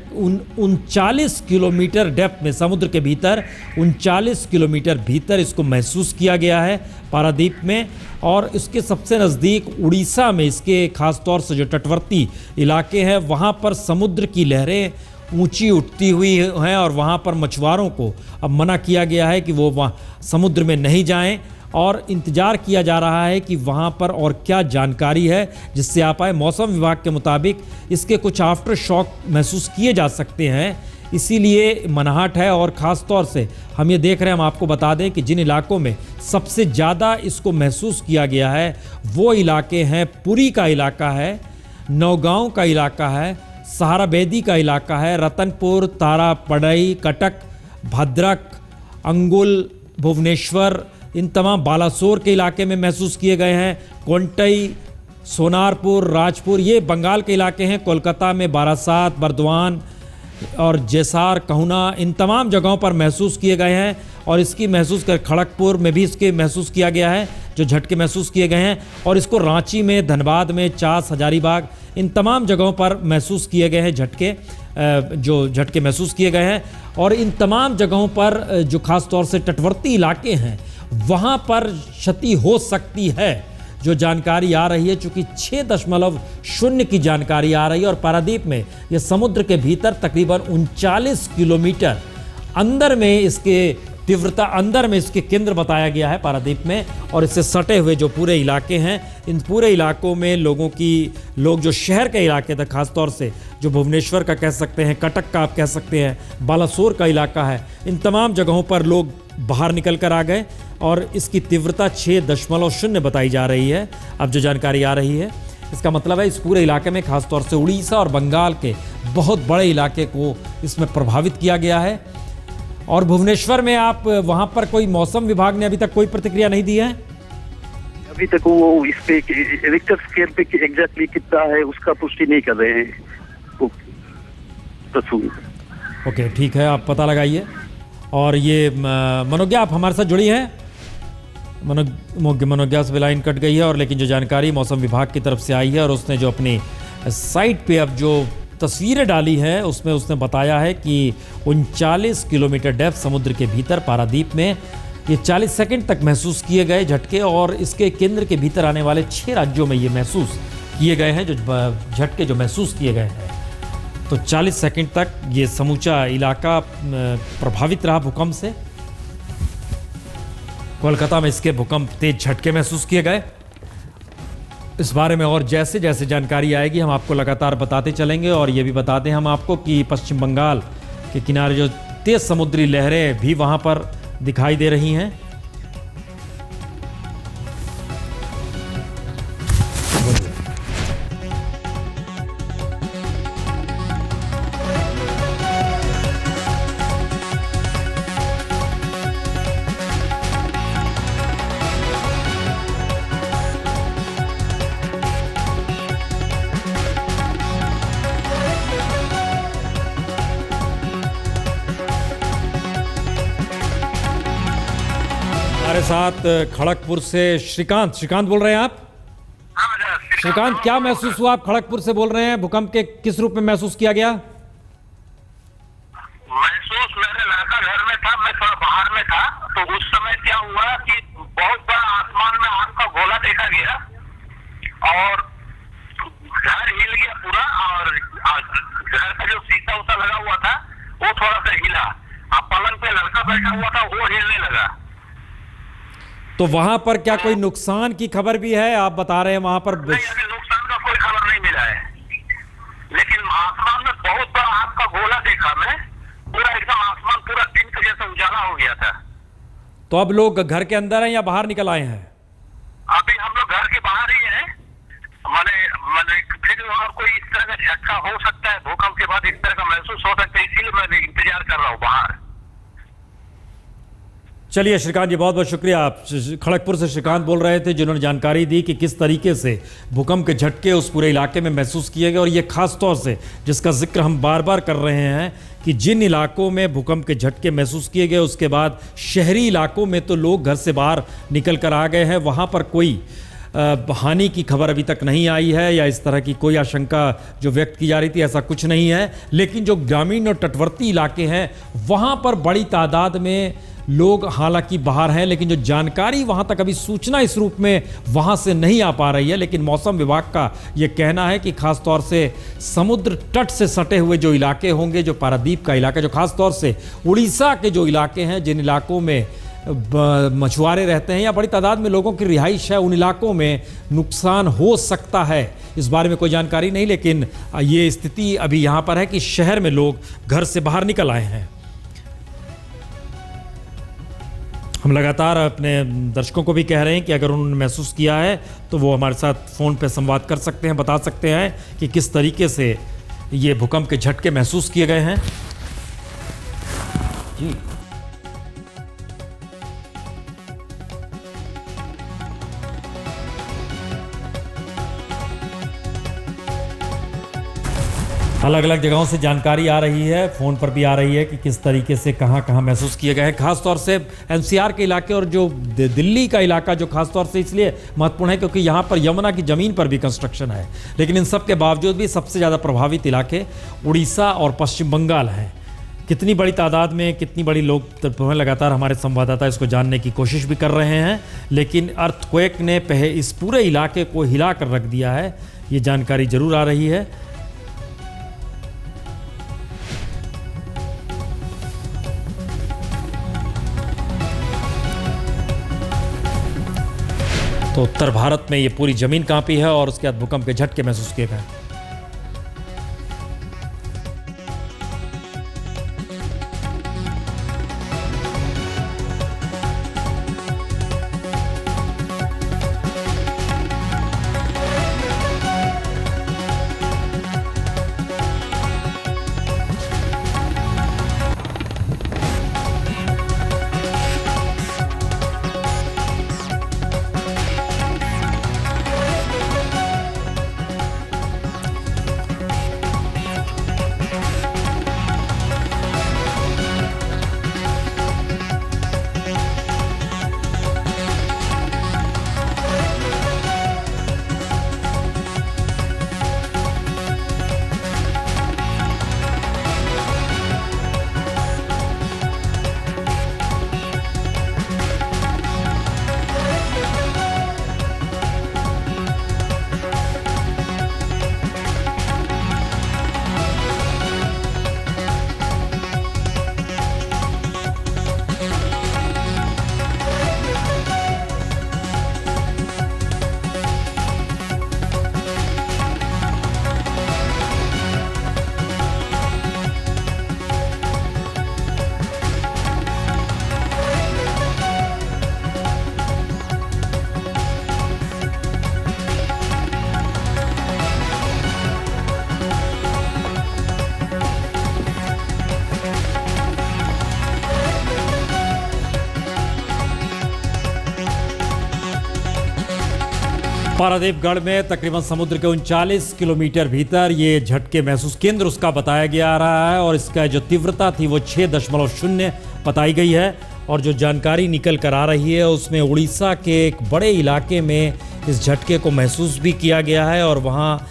39 किलोमीटर डेप्थ में, समुद्र के भीतर 39 किलोमीटर भीतर इसको महसूस किया गया है पारादीप में। और इसके सबसे नज़दीक उड़ीसा में इसके ख़ास तौर से जो तटवर्ती इलाके हैं वहाँ पर समुद्र की लहरें ऊंची उठती हुई हैं और वहाँ पर मछुआरों को अब मना किया गया है कि वो वहाँ समुद्र में नहीं जाएं। और इंतज़ार किया जा रहा है कि वहाँ पर और क्या जानकारी है जिससे आ पाए। मौसम विभाग के मुताबिक इसके कुछ आफ्टर शॉक महसूस किए जा सकते हैं, इसीलिए मनाहट है। और ख़ास तौर से हम ये देख रहे हैं, हम आपको बता दें कि जिन इलाकों में सबसे ज़्यादा इसको महसूस किया गया है वो इलाके हैं, पुरी का इलाका है, नौगांव का इलाका है, सहाराबेदी का इलाका है, रतनपुर, तारापड़ई, कटक, भद्रक, अंगुल, भुवनेश्वर, इन तमाम बालासोर के इलाके में महसूस किए गए हैं, कोंटई, सोनारपुर, राजपुर, ये बंगाल के इलाके हैं, कोलकाता में बारासात, बर्दवान और जैसार, कहूना, इन तमाम जगहों पर महसूस किए गए हैं। और इसकी महसूस कर खड़गपुर में भी इसके महसूस किया गया है, जो झटके महसूस किए गए हैं। और इसको रांची में, धनबाद में, चास, हजारीबाग, इन तमाम जगहों पर महसूस किए गए हैं झटके, जो झटके महसूस किए गए हैं। और इन तमाम जगहों पर जो ख़ास तौर से तटवर्ती इलाके हैं वहाँ पर क्षति हो सकती है, जो जानकारी आ रही है, चूँकि 6.0 की जानकारी आ रही है। और पारादीप में ये समुद्र के भीतर तकरीबन 39 किलोमीटर अंदर में इसके तीव्रता, अंदर में इसके केंद्र बताया गया है पारादीप में। और इससे सटे हुए जो पूरे इलाके हैं, इन पूरे इलाकों में लोग जो शहर के इलाके थे, खासतौर से जो भुवनेश्वर का कह सकते हैं, कटक का आप कह सकते हैं, बालासोर का इलाका है, इन तमाम जगहों पर लोग बाहर निकल कर आ गए। और इसकी तीव्रता 6.0 बताई जा रही है। अब जो जानकारी आ रही है, इसका मतलब है इस पूरे इलाके में खासतौर से उड़ीसा और बंगाल के बहुत बड़े इलाके को इसमें प्रभावित किया गया है। और भुवनेश्वर में आप वहाँ पर कोई मौसम विभाग ने अभी तक कोई प्रतिक्रिया नहीं दी है? अभी तक वो इस पे रिक्टर स्केल पे एग्जैक्टली कितना है उसका पुष्टि नहीं कर रहे हैं। ओके, ठीक है, आप पता लगाइए। और ये मनोज्ञा, आप हमारे साथ जुड़ी हैं? मनोज्ञा से लाइन कट गई है। और लेकिन जो जानकारी मौसम विभाग की तरफ से आई है और उसने जो अपनी साइट पे अब जो तस्वीरें डाली हैं उसमें उसने बताया है कि 39 किलोमीटर डेप्थ समुद्र के भीतर पारादीप में ये 40 सेकंड तक महसूस किए गए झटके। और इसके केंद्र के भीतर आने वाले 6 राज्यों में ये महसूस किए गए हैं, जो झटके जो महसूस किए गए हैं। तो 40 सेकंड तक ये समूचा इलाका प्रभावित रहा भूकंप से। कोलकाता में इसके भूकंप तेज झटके महसूस किए गए। इस बारे में और जैसे जैसे जानकारी आएगी हम आपको लगातार बताते चलेंगे। और ये भी बता दें हम आपको कि पश्चिम बंगाल के किनारे जो तेज समुद्री लहरें भी वहां पर दिखाई दे रही हैं। हमारे साथ खड़गपुर से श्रीकांत बोल रहे हैं आप? श्रीकांत, क्या महसूस हुआ? आप खड़गपुर से बोल रहे हैं, भूकंप के किस रूप में महसूस किया गया? महसूस मेरे लड़का घर में था, मैं थोड़ा बाहर में था। तो उस समय क्या हुआ कि बहुत बड़ा आसमान में आग का गोला देखा गया और घर हिल गया पूरा। और घर का जो शीशा उसा लगा हुआ था वो थोड़ा सा हिला। अब पलंग पे लड़का बैठा हुआ था, वो हिलने लगा। तो वहां पर क्या कोई नुकसान की खबर भी है? आप बता रहे हैं वहां पर नहीं, अभी नुकसान का कोई खबर नहीं मिला है, लेकिन आसमान में बहुत बड़ा आग का गोला देखा मैं। पूरा एकदम आसमान पूरा दिन के जैसा उजाला हो गया था। तो अब लोग घर के अंदर हैं या बाहर निकल आए हैं? अभी हम लोग घर के बाहर ही हैं। मैंने फिर और कोई इस तरह का झटका हो सकता है भूकंप के बाद, इस तरह का महसूस हो सकता है, इसीलिए मैं इंतजार कर रहा हूँ बाहर। चलिए श्रीकांत जी, बहुत बहुत शुक्रिया। आप खड़गपुर से श्रीकांत बोल रहे थे, जिन्होंने जानकारी दी कि किस तरीके से भूकंप के झटके उस पूरे इलाके में महसूस किए गए। और ये खास तौर से जिसका जिक्र हम बार बार कर रहे हैं कि जिन इलाकों में भूकंप के झटके महसूस किए गए उसके बाद शहरी इलाकों में तो लोग घर से बाहर निकल कर आ गए हैं, वहाँ पर कोई हानि की खबर अभी तक नहीं आई है या इस तरह की कोई आशंका जो व्यक्त की जा रही थी, ऐसा कुछ नहीं है। लेकिन जो ग्रामीण और तटवर्ती इलाके हैं वहाँ पर बड़ी तादाद में लोग हालांकि बाहर हैं, लेकिन जो जानकारी वहां तक अभी सूचना इस रूप में वहां से नहीं आ पा रही है। लेकिन मौसम विभाग का यह कहना है कि खासतौर से समुद्र तट से सटे हुए जो इलाके होंगे, जो पारादीप का इलाका, जो खासतौर से उड़ीसा के जो इलाके हैं, जिन इलाकों में मछुआरे रहते हैं या बड़ी तादाद में लोगों की रिहाइश है, उन इलाकों में नुकसान हो सकता है। इस बारे में कोई जानकारी नहीं, लेकिन ये स्थिति अभी यहाँ पर है कि शहर में लोग घर से बाहर निकल आए हैं। हम लगातार अपने दर्शकों को भी कह रहे हैं कि अगर उन्होंने महसूस किया है तो वो हमारे साथ फ़ोन पे संवाद कर सकते हैं, बता सकते हैं कि किस तरीके से ये भूकंप के झटके महसूस किए गए हैं। जी अलग अलग जगहों से जानकारी आ रही है, फ़ोन पर भी आ रही है कि किस तरीके से कहाँ कहाँ महसूस किए गए हैं। खासतौर से एनसीआर के इलाके और जो दिल्ली का इलाका जो खासतौर से इसलिए महत्वपूर्ण है क्योंकि यहाँ पर यमुना की ज़मीन पर भी कंस्ट्रक्शन है। लेकिन इन सब के बावजूद भी सबसे ज़्यादा प्रभावित इलाके उड़ीसा और पश्चिम बंगाल हैं। कितनी बड़ी तादाद में कितनी बड़ी लोग लगातार हमारे संवाददाता इसको जानने की कोशिश भी कर रहे हैं, लेकिन अर्थक्वेक ने इस पूरे इलाके को हिला कर रख दिया है, ये जानकारी जरूर आ रही है। तो उत्तर भारत में ये पूरी जमीन कांपी है और उसके बाद भूकंप के झटके महसूस किए गए। पारादीपगढ़ में तकरीबन समुद्र के 39 किलोमीटर भीतर ये झटके महसूस केंद्र उसका बताया गया रहा है और इसका जो तीव्रता थी वो 6.0 बताई गई है। और जो जानकारी निकल कर आ रही है उसमें उड़ीसा के एक बड़े इलाके में इस झटके को महसूस भी किया गया है और वहाँ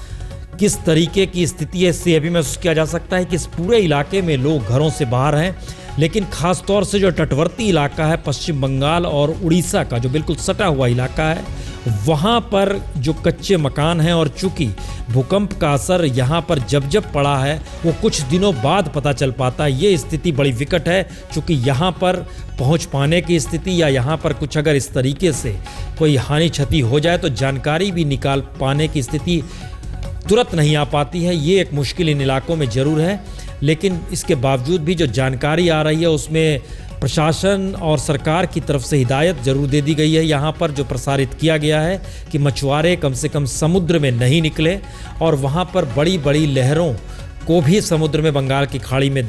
किस तरीके की स्थिति है इससे भी महसूस किया जा सकता है कि इस पूरे इलाके में लोग घरों से बाहर हैं। लेकिन ख़ास तौर से जो तटवर्ती इलाका है पश्चिम बंगाल और उड़ीसा का जो बिल्कुल सटा हुआ इलाका है वहाँ पर जो कच्चे मकान हैं और चूँकि भूकंप का असर यहाँ पर जब जब पड़ा है वो कुछ दिनों बाद पता चल पाता है। ये स्थिति बड़ी विकट है चूँकि यहाँ पर पहुँच पाने की स्थिति या यहाँ पर कुछ अगर इस तरीके से कोई हानि क्षति हो जाए तो जानकारी भी निकाल पाने की स्थिति तुरंत नहीं आ पाती है। ये एक मुश्किल इन इलाकों में ज़रूर है, लेकिन इसके बावजूद भी जो जानकारी आ रही है उसमें प्रशासन और सरकार की तरफ से हिदायत जरूर दे दी गई है। यहाँ पर जो प्रसारित किया गया है कि मछुआरे कम से कम समुद्र में नहीं निकले और वहाँ पर बड़ी बड़ी लहरों को भी समुद्र में बंगाल की खाड़ी में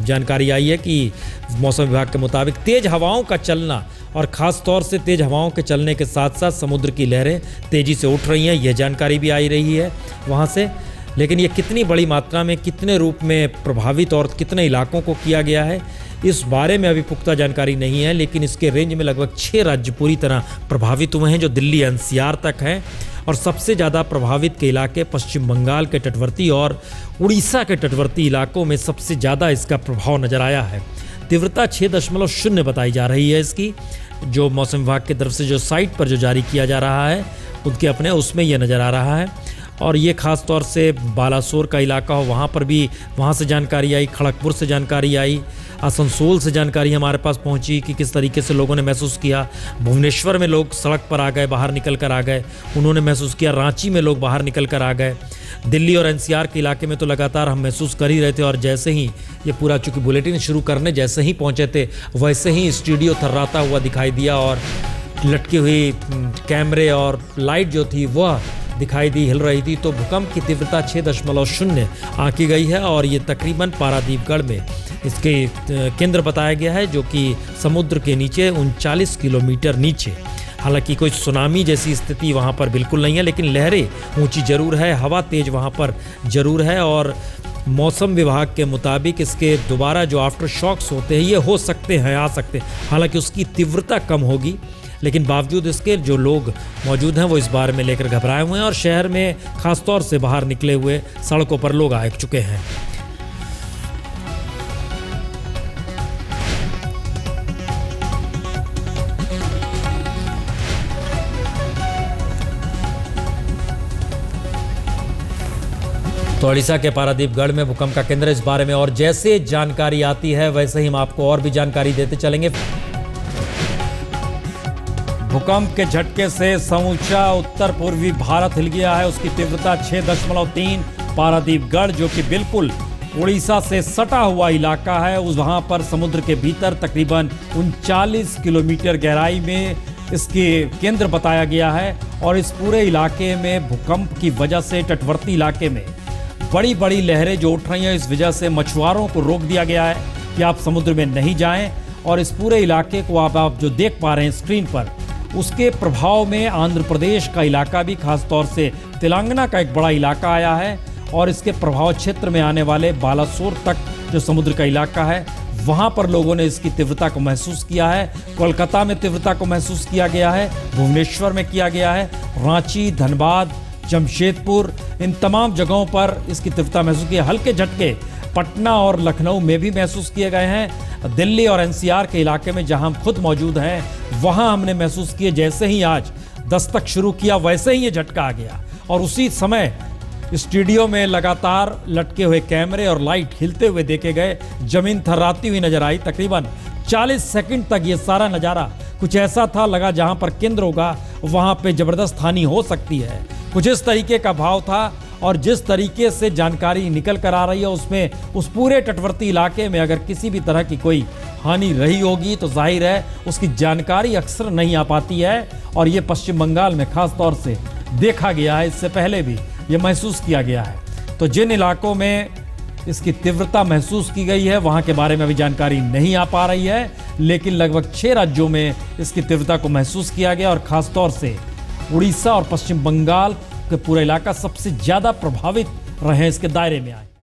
जानकारी आई है कि मौसम विभाग के मुताबिक तेज़ हवाओं का चलना और ख़ास तौर से तेज़ हवाओं के चलने के साथ साथ समुद्र की लहरें तेज़ी से उठ रही हैं, यह जानकारी भी आई रही है वहाँ से। लेकिन ये कितनी बड़ी मात्रा में, कितने रूप में प्रभावित और कितने इलाकों को किया गया है, इस बारे में अभी पुख्ता जानकारी नहीं है। लेकिन इसके रेंज में लगभग 6 राज्य पूरी तरह प्रभावित हुए हैं, जो दिल्ली एनसीआर तक हैं। और सबसे ज़्यादा प्रभावित के इलाके पश्चिम बंगाल के तटवर्ती और उड़ीसा के तटवर्ती इलाकों में सबसे ज़्यादा इसका प्रभाव नज़र आया है। तीव्रता 6.0 बताई जा रही है इसकी, जो मौसम विभाग की तरफ से जो साइट पर जो जारी किया जा रहा है उनके अपने उसमें यह नज़र आ रहा है। और ये ख़ास तौर से बालासोर का इलाका हो, वहाँ पर भी वहाँ से जानकारी आई, खड़गपुर से जानकारी आई, आसनसोल से जानकारी हमारे पास पहुंची कि किस तरीके से लोगों ने महसूस किया। भुवनेश्वर में लोग सड़क पर आ गए, बाहर निकल कर आ गए, उन्होंने महसूस किया। रांची में लोग बाहर निकल कर आ गए। दिल्ली और एनसीआर के इलाके में तो लगातार हम महसूस कर ही रहे थे। और जैसे ही ये पूरा, चूँकि बुलेटिन शुरू करने जैसे ही पहुँचे थे, वैसे ही स्टूडियो थर्राता हुआ दिखाई दिया और लटकी हुई कैमरे और लाइट जो थी वह दिखाई दी, हिल रही थी। तो भूकंप की तीव्रता 6.0 आंकी गई है और ये तकरीबन पारादीपगढ़ में इसके केंद्र बताया गया है, जो कि समुद्र के नीचे 39 किलोमीटर नीचे। हालांकि कोई सुनामी जैसी स्थिति वहाँ पर बिल्कुल नहीं है, लेकिन लहरें ऊंची जरूर है, हवा तेज वहाँ पर जरूर है। और मौसम विभाग के मुताबिक इसके दोबारा जो आफ्टर शॉक्स होते हैं ये हो सकते हैं, आ सकते हैं। हालांकि उसकी तीव्रता कम होगी, लेकिन बावजूद इसके जो लोग मौजूद हैं वो इस बारे में लेकर घबराए हुए हैं। और शहर में खासतौर से बाहर निकले हुए सड़कों पर लोग आ चुके हैं। तो ओडिशा के पारादीपगढ़ में भूकंप का केंद्र, इस बारे में और जैसे जानकारी आती है वैसे ही हम आपको और भी जानकारी देते चलेंगे। भूकंप के झटके से समूचा उत्तर पूर्वी भारत हिल गया है। उसकी तीव्रता 6.3। पारादीपगढ़ जो कि बिल्कुल उड़ीसा से सटा हुआ इलाका है, उस वहाँ पर समुद्र के भीतर तकरीबन 39 किलोमीटर गहराई में इसके केंद्र बताया गया है। और इस पूरे इलाके में भूकंप की वजह से तटवर्ती इलाके में बड़ी बड़ी लहरें जो उठ रही हैं, इस वजह से मछुआरों को रोक दिया गया है कि आप समुद्र में नहीं जाएं। और इस पूरे इलाके को आप जो देख पा रहे हैं स्क्रीन पर, उसके प्रभाव में आंध्र प्रदेश का इलाका भी, खासतौर से तेलंगाना का एक बड़ा इलाका आया है। और इसके प्रभाव क्षेत्र में आने वाले बालासोर तक जो समुद्र का इलाका है, वहाँ पर लोगों ने इसकी तीव्रता को महसूस किया है। कोलकाता में तीव्रता को महसूस किया गया है, भुवनेश्वर में किया गया है, रांची, धनबाद, जमशेदपुर, इन तमाम जगहों पर इसकी तीव्रता महसूस की है। हल्के झटके पटना और लखनऊ में भी महसूस किए गए हैं। दिल्ली और एनसीआर के इलाके में जहां हम खुद मौजूद हैं, वहां हमने महसूस किए। जैसे ही आज दस्तक शुरू किया वैसे ही ये झटका आ गया। और उसी समय स्टूडियो में लगातार लटके हुए कैमरे और लाइट हिलते हुए देखे गए, जमीन थर्राती हुई नजर आई। तकरीबन 40 सेकंड तक ये सारा नज़ारा कुछ ऐसा था, लगा जहां पर केंद्र होगा वहां पे जबरदस्त हानि हो सकती है, कुछ इस तरीके का भाव था। और जिस तरीके से जानकारी निकल कर आ रही है उसमें, उस पूरे तटवर्ती इलाके में अगर किसी भी तरह की कोई हानि रही होगी तो जाहिर है उसकी जानकारी अक्सर नहीं आ पाती है। और ये पश्चिम बंगाल में खास तौर से देखा गया है, इससे पहले भी ये महसूस किया गया है। तो जिन इलाकों में इसकी तीव्रता महसूस की गई है वहाँ के बारे में अभी जानकारी नहीं आ पा रही है, लेकिन लगभग 6 राज्यों में इसकी तीव्रता को महसूस किया गया। और ख़ासतौर से उड़ीसा और पश्चिम बंगाल के पूरा इलाका सबसे ज़्यादा प्रभावित रहे, इसके दायरे में आए।